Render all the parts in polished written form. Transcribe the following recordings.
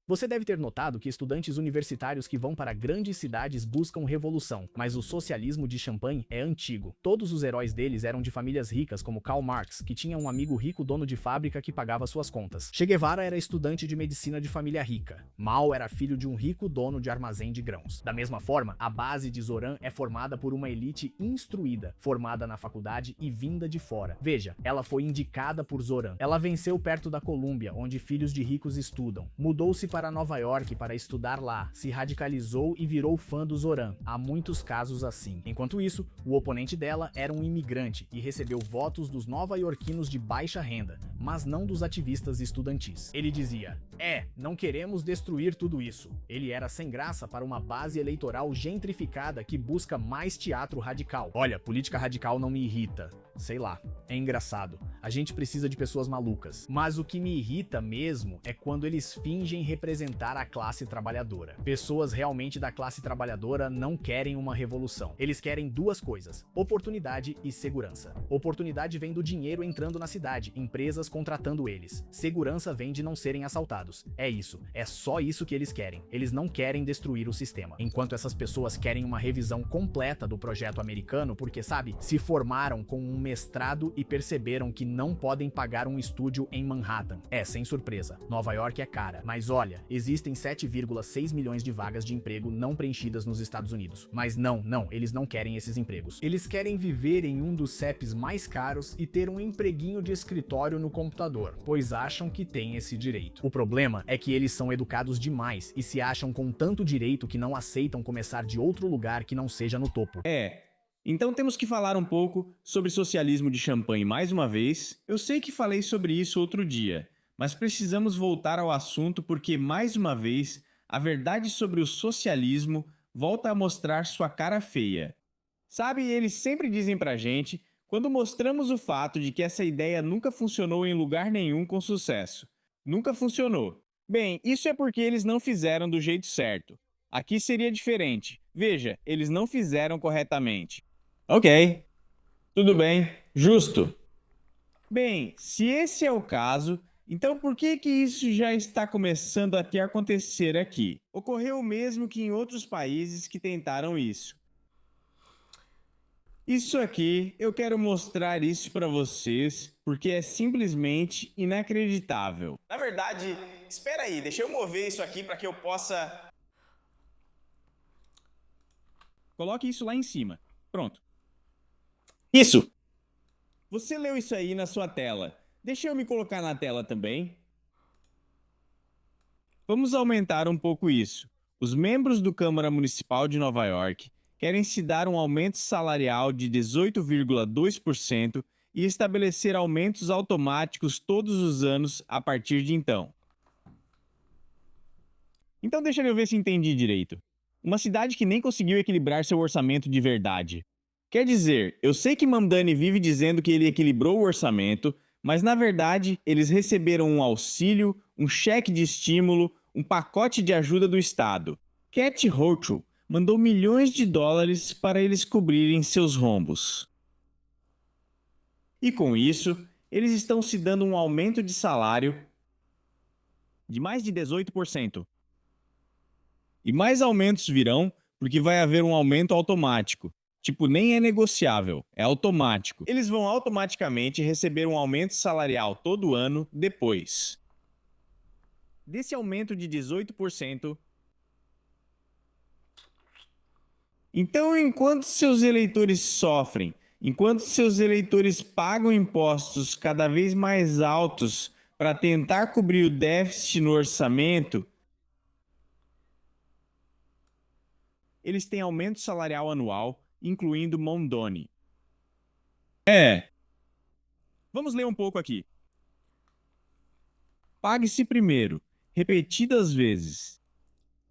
Você deve ter notado que estudantes universitários que vão para grandes cidades buscam revolução, mas o socialismo de Champagne é antigo. Todos os heróis deles eram de famílias ricas, como Karl Marx, que tinha um amigo rico dono de fábrica que pagava suas contas. Che Guevara era estudante de medicina de família rica. Mao era filho de um rico dono de armazém de grãos. Da mesma forma, a base de Zoran é formada por uma elite instruída, formada na faculdade e vinda de fora. Veja, ela foi indicada por Zoran. Ela venceu perto da Colômbia, onde filhos de ricos estudam. Mudou-se para Nova York para estudar lá, se radicalizou e virou fã do Zoran. Há muitos casos assim. Enquanto isso, o oponente dela era um imigrante e recebeu votos dos nova-iorquinos de baixa renda, mas não dos ativistas estudantis. Ele dizia: não queremos destruir tudo isso. Ele era sem graça para uma base eleitoral gentrificada que busca mais teatro radical. Olha, política radical não me irrita. Sei lá, é engraçado. A gente precisa de pessoas malucas. Mas o que me irrita mesmo é quando eles fingem representar a classe trabalhadora. Pessoas realmente da classe trabalhadora não querem uma revolução. Eles querem duas coisas: oportunidade e segurança. Oportunidade vem do dinheiro entrando na cidade, empresas contratando eles. Segurança vem de não serem assaltados. É isso. É só isso que eles querem. Eles não querem destruir o sistema. Enquanto essas pessoas querem uma revisão completa do projeto americano porque, sabe, se formaram com um mestrado e perceberam que não podem pagar um estúdio em Manhattan. Sem surpresa. Nova York é cara. Mas olha, existem 7,6 milhões de vagas de emprego não preenchidas nos Estados Unidos. Mas não, eles não querem esses empregos. Eles querem viver em um dos CEPs mais caros e ter um empreguinho de escritório no computador, pois acham que têm esse direito. O problema é que eles são educados demais e se acham com tanto direito que não aceitam começar de outro lugar que não seja no topo. Então temos que falar um pouco sobre socialismo de Champagne mais uma vez. Eu sei que falei sobre isso outro dia, mas precisamos voltar ao assunto porque, mais uma vez, a verdade sobre o socialismo volta a mostrar sua cara feia. Sabe, eles sempre dizem pra gente, quando mostramos o fato de que essa ideia nunca funcionou em lugar nenhum com sucesso. Nunca funcionou. Bem, isso é porque eles não fizeram do jeito certo. Aqui seria diferente. Veja, eles não fizeram corretamente. Ok, tudo bem, justo. Bem, se esse é o caso, então por que isso já está começando a acontecer aqui? Ocorreu o mesmo que em outros países que tentaram isso. Isso aqui, eu quero mostrar isso para vocês, porque é simplesmente inacreditável. Na verdade, espera aí, deixa eu mover isso aqui para que eu possa... Coloque isso lá em cima. Pronto. Isso! Você leu isso aí na sua tela. Deixa eu me colocar na tela também. Vamos aumentar um pouco isso. Os membros do Câmara Municipal de Nova York querem se dar um aumento salarial de 18,2% e estabelecer aumentos automáticos todos os anos a partir de então. Então deixa eu ver se entendi direito. Uma cidade que nem conseguiu equilibrar seu orçamento de verdade. Quer dizer, eu sei que Mamdani vive dizendo que ele equilibrou o orçamento, mas na verdade eles receberam um auxílio, um cheque de estímulo, um pacote de ajuda do Estado. Cat Hochul mandou milhões de dólares para eles cobrirem seus rombos. E com isso, eles estão se dando um aumento de salário de mais de 18%. E mais aumentos virão porque vai haver um aumento automático. Tipo, nem é negociável, é automático. Eles vão automaticamente receber um aumento salarial todo ano depois. Desse aumento de 18%. Então, enquanto seus eleitores sofrem, enquanto seus eleitores pagam impostos cada vez mais altos para tentar cobrir o déficit no orçamento, eles têm aumento salarial anual, incluindo Mamdani. Vamos ler um pouco aqui. Pague-se primeiro, repetidas vezes.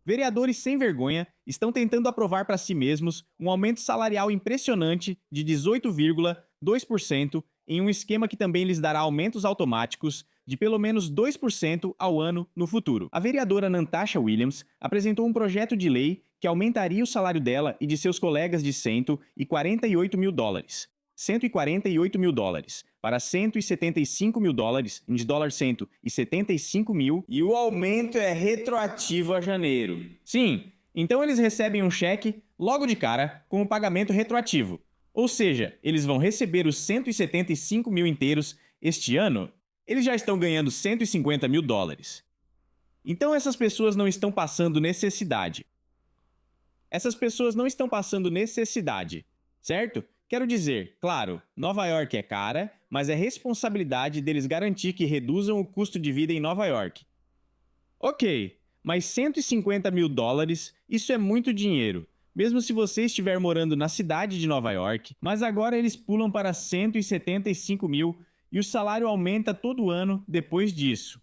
Vereadores sem vergonha estão tentando aprovar para si mesmos um aumento salarial impressionante de 18,2% em um esquema que também lhes dará aumentos automáticos de pelo menos 2% ao ano no futuro. A vereadora Natasha Williams apresentou um projeto de lei que aumentaria o salário dela e de seus colegas de 148 mil dólares. 148 mil dólares, para 175 mil dólares, de dólar 175 mil, e o aumento é retroativo a janeiro. Sim, então eles recebem um cheque logo de cara com o pagamento retroativo. Ou seja, eles vão receber os 175 mil inteiros este ano. Eles já estão ganhando 150 mil dólares. Então essas pessoas não estão passando necessidade. Essas pessoas não estão passando necessidade, certo? Quero dizer, claro, Nova York é cara, mas é responsabilidade deles garantir que reduzam o custo de vida em Nova York. Ok, mas 150 mil dólares, isso é muito dinheiro, mesmo se você estiver morando na cidade de Nova York, mas agora eles pulam para 175 mil e o salário aumenta todo ano depois disso.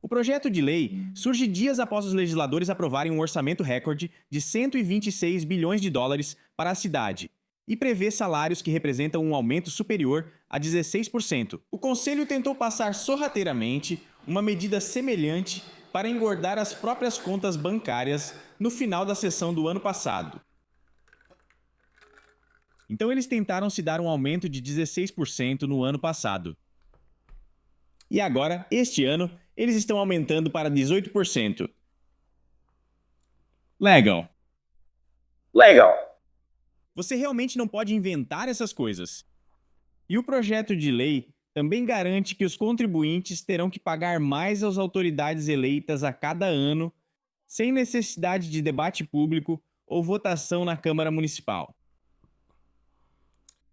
O projeto de lei surge dias após os legisladores aprovarem um orçamento recorde de 126 bilhões de dólares para a cidade e prevê salários que representam um aumento superior a 16%. O Conselho tentou passar sorrateiramente uma medida semelhante para engordar as próprias contas bancárias no final da sessão do ano passado. Então eles tentaram se dar um aumento de 16% no ano passado. E agora, este ano, eles estão aumentando para 18%. Legal. Você realmente não pode inventar essas coisas. E o projeto de lei também garante que os contribuintes terão que pagar mais às autoridades eleitas a cada ano, sem necessidade de debate público ou votação na Câmara Municipal.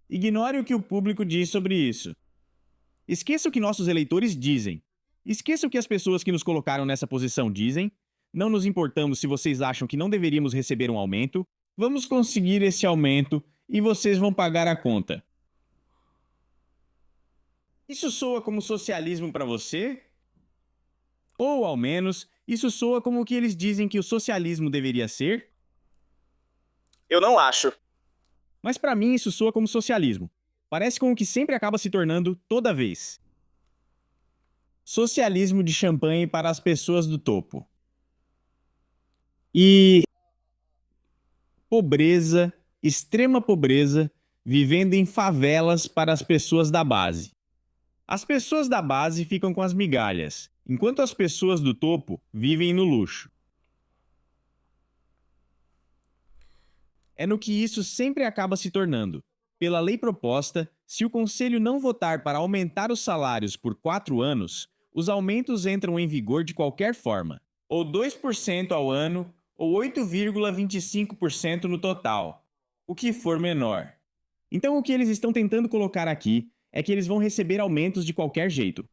Ignore o que o público diz sobre isso. Esqueça o que nossos eleitores dizem. Esqueça o que as pessoas que nos colocaram nessa posição dizem. Não nos importamos se vocês acham que não deveríamos receber um aumento. Vamos conseguir esse aumento e vocês vão pagar a conta. Isso soa como socialismo para você? Ou, ao menos, isso soa como o que eles dizem que o socialismo deveria ser? Eu não acho. Mas para mim isso soa como socialismo. Parece com o que sempre acaba se tornando toda vez. Socialismo de champanhe para as pessoas do topo. E pobreza, extrema pobreza, vivendo em favelas para as pessoas da base. As pessoas da base ficam com as migalhas, enquanto as pessoas do topo vivem no luxo. É no que isso sempre acaba se tornando. Pela lei proposta, se o Conselho não votar para aumentar os salários por 4 anos, os aumentos entram em vigor de qualquer forma, ou 2% ao ano, ou 8,25% no total, o que for menor. Então o que eles estão tentando colocar aqui é que eles vão receber aumentos de qualquer jeito.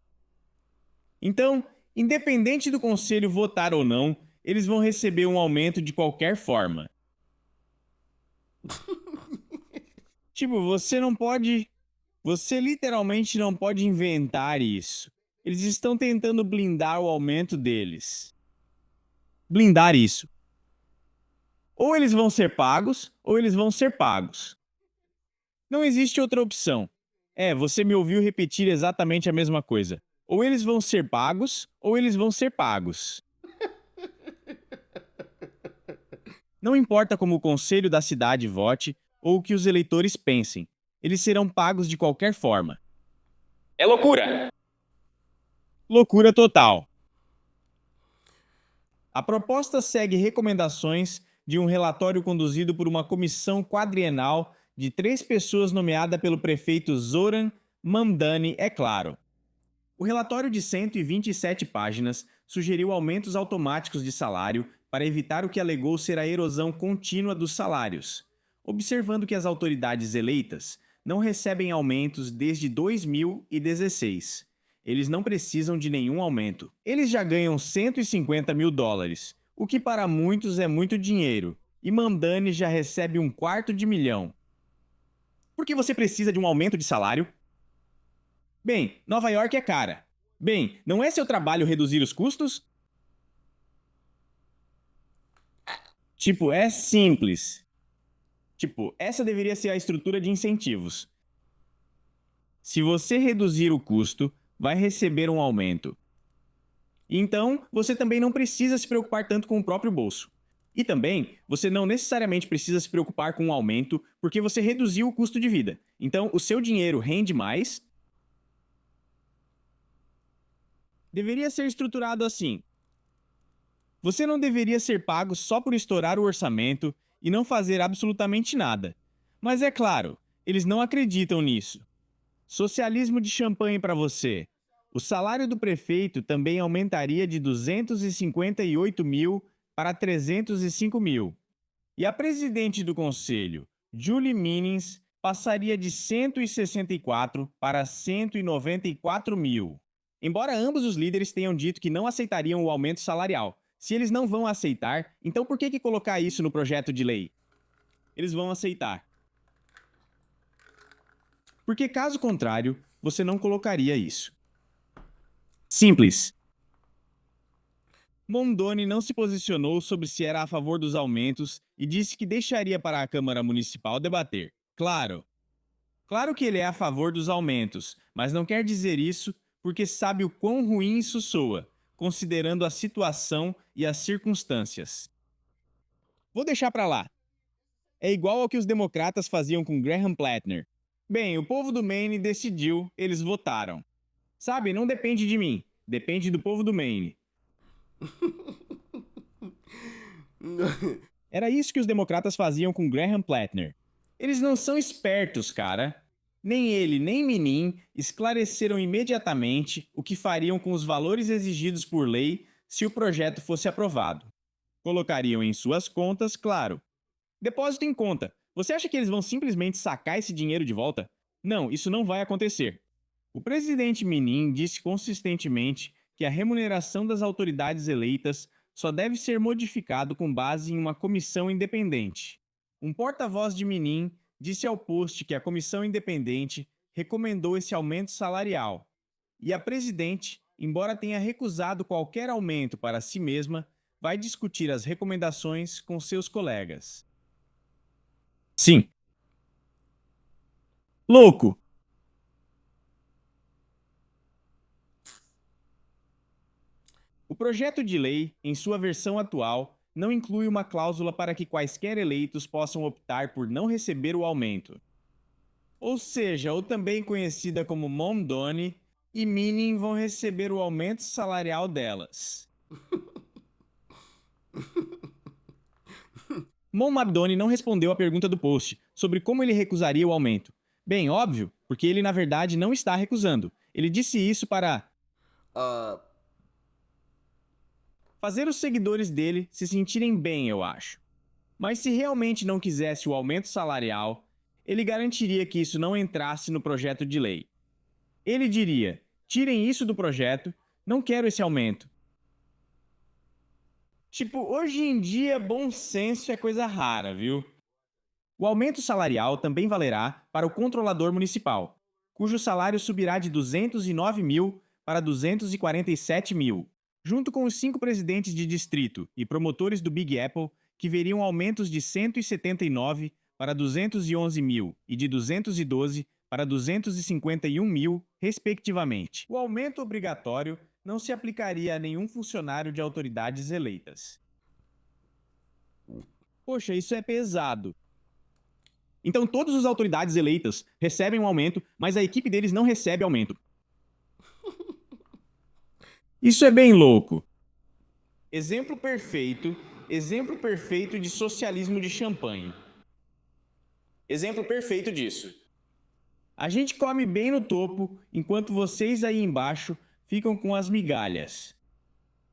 Então, independente do Conselho votar ou não, eles vão receber um aumento de qualquer forma. Tipo, você literalmente não pode inventar isso. Eles estão tentando blindar o aumento deles. Blindar isso. Ou eles vão ser pagos, ou eles vão ser pagos. Não existe outra opção. Você me ouviu repetir exatamente a mesma coisa. Ou eles vão ser pagos, ou eles vão ser pagos. Não importa como o conselho da cidade vote ou o que os eleitores pensem, eles serão pagos de qualquer forma. É loucura! Loucura total. A proposta segue recomendações de um relatório conduzido por uma comissão quadrienal de 3 pessoas nomeada pelo prefeito Zoran Mamdani, é claro. O relatório de 127 páginas sugeriu aumentos automáticos de salário para evitar o que alegou ser a erosão contínua dos salários, observando que as autoridades eleitas não recebem aumentos desde 2016. Eles não precisam de nenhum aumento. Eles já ganham 150 mil dólares, o que para muitos é muito dinheiro, e Mamdani já recebe $250 mil. Por que você precisa de um aumento de salário? Bem, Nova York é cara. Bem, não é seu trabalho reduzir os custos? É simples. Essa deveria ser a estrutura de incentivos. Se você reduzir o custo, vai receber um aumento. Então, você também não precisa se preocupar tanto com o próprio bolso. E também, você não necessariamente precisa se preocupar com um aumento porque você reduziu o custo de vida. Então, o seu dinheiro rende mais. Deveria ser estruturado assim. Você não deveria ser pago só por estourar o orçamento e não fazer absolutamente nada. Mas é claro, eles não acreditam nisso. Socialismo de champanhe para você. O salário do prefeito também aumentaria de 258 mil para 305 mil. E a presidente do conselho, Julie Minings, passaria de 164 para 194 mil. Embora ambos os líderes tenham dito que não aceitariam o aumento salarial, se eles não vão aceitar, então por que colocar isso no projeto de lei? Eles vão aceitar. Porque caso contrário, você não colocaria isso. Simples. Mondoni não se posicionou sobre se era a favor dos aumentos e disse que deixaria para a Câmara Municipal debater. Claro que ele é a favor dos aumentos, mas não quer dizer isso porque sabe o quão ruim isso soa, considerando a situação e as circunstâncias. Vou deixar para lá. É igual ao que os democratas faziam com Graham Plattner. Bem, o povo do Maine decidiu, eles votaram. Sabe, não depende de mim, depende do povo do Maine. Era isso que os democratas faziam com Graham Plattner. Eles não são espertos, cara. Nem ele, nem Minin esclareceram imediatamente o que fariam com os valores exigidos por lei se o projeto fosse aprovado. Colocariam em suas contas, claro. Depósito em conta. Você acha que eles vão simplesmente sacar esse dinheiro de volta? Não, isso não vai acontecer. O presidente Minin disse consistentemente que a remuneração das autoridades eleitas só deve ser modificado com base em uma comissão independente. Um porta-voz de Minin disse ao Post que a comissão independente recomendou esse aumento salarial. E a presidente, embora tenha recusado qualquer aumento para si mesma, vai discutir as recomendações com seus colegas. Sim. Louco! O projeto de lei, em sua versão atual, não inclui uma cláusula para que quaisquer eleitos possam optar por não receber o aumento. Ou seja, ou também conhecida como Mondoni e Minin vão receber o aumento salarial delas. Mondoni não respondeu à pergunta do Post sobre como ele recusaria o aumento. Bem, óbvio, porque ele na verdade não está recusando. Ele disse isso para fazer os seguidores dele se sentirem bem, eu acho. Mas se realmente não quisesse o aumento salarial, ele garantiria que isso não entrasse no projeto de lei. Ele diria: tirem isso do projeto, não quero esse aumento. Tipo, hoje em dia, bom senso é coisa rara, viu? O aumento salarial também valerá para o controlador municipal, cujo salário subirá de 209 mil para 247 mil, junto com os 5 presidentes de distrito e promotores do Big Apple, que veriam aumentos de 179 para 211 mil e de 212 para 251 mil, respectivamente. O aumento obrigatório não se aplicaria a nenhum funcionário de autoridades eleitas. Poxa, isso é pesado. Então todas as autoridades eleitas recebem um aumento, mas a equipe deles não recebe aumento. Isso é bem louco. Exemplo perfeito de socialismo de champanhe. Exemplo perfeito disso. A gente come bem no topo, enquanto vocês aí embaixo ficam com as migalhas.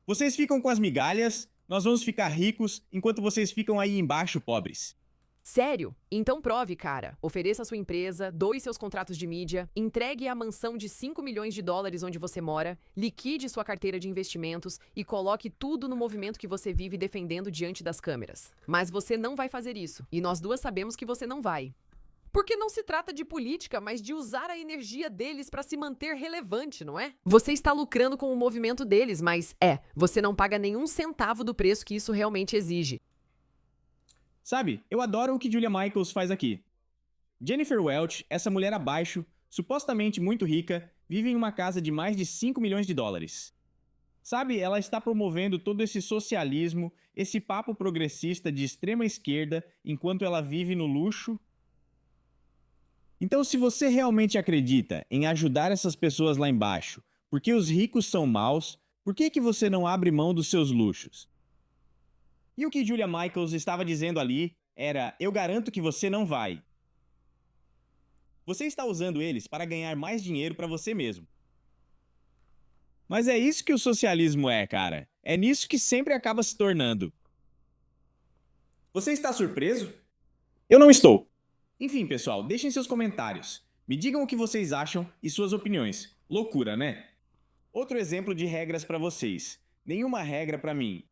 Vocês ficam com as migalhas, nós vamos ficar ricos, enquanto vocês ficam aí embaixo pobres. Sério? Então prove, cara. Ofereça a sua empresa, doe seus contratos de mídia, entregue a mansão de 5 milhões de dólares onde você mora, liquide sua carteira de investimentos e coloque tudo no movimento que você vive defendendo diante das câmeras. Mas você não vai fazer isso, e nós duas sabemos que você não vai. Porque não se trata de política, mas de usar a energia deles para se manter relevante, não é? Você está lucrando com o movimento deles, mas você não paga nenhum centavo do preço que isso realmente exige. Sabe, eu adoro o que Julia Michaels faz aqui. Jennifer Welch, essa mulher abaixo, supostamente muito rica, vive em uma casa de mais de 5 milhões de dólares. Sabe, ela está promovendo todo esse socialismo, esse papo progressista de extrema esquerda, enquanto ela vive no luxo. Então, se você realmente acredita em ajudar essas pessoas lá embaixo, porque os ricos são maus, por que você não abre mão dos seus luxos? E o que Julia Michaels estava dizendo ali era: eu garanto que você não vai. Você está usando eles para ganhar mais dinheiro para você mesmo. Mas é isso que o socialismo é, cara. É nisso que sempre acaba se tornando. Você está surpreso? Eu não estou. Enfim, pessoal, deixem seus comentários. Me digam o que vocês acham e suas opiniões. Loucura, né? Outro exemplo de regras para vocês. Nenhuma regra para mim.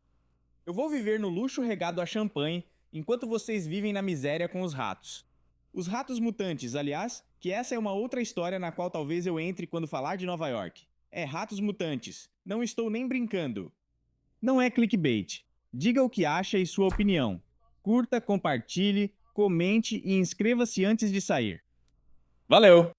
Eu vou viver no luxo regado a champanhe, enquanto vocês vivem na miséria com os ratos. Os ratos mutantes, aliás, que essa é uma outra história na qual talvez eu entre quando falar de Nova York. É ratos mutantes. Não estou nem brincando. Não é clickbait. Diga o que acha e sua opinião. Curta, compartilhe, comente e inscreva-se antes de sair. Valeu!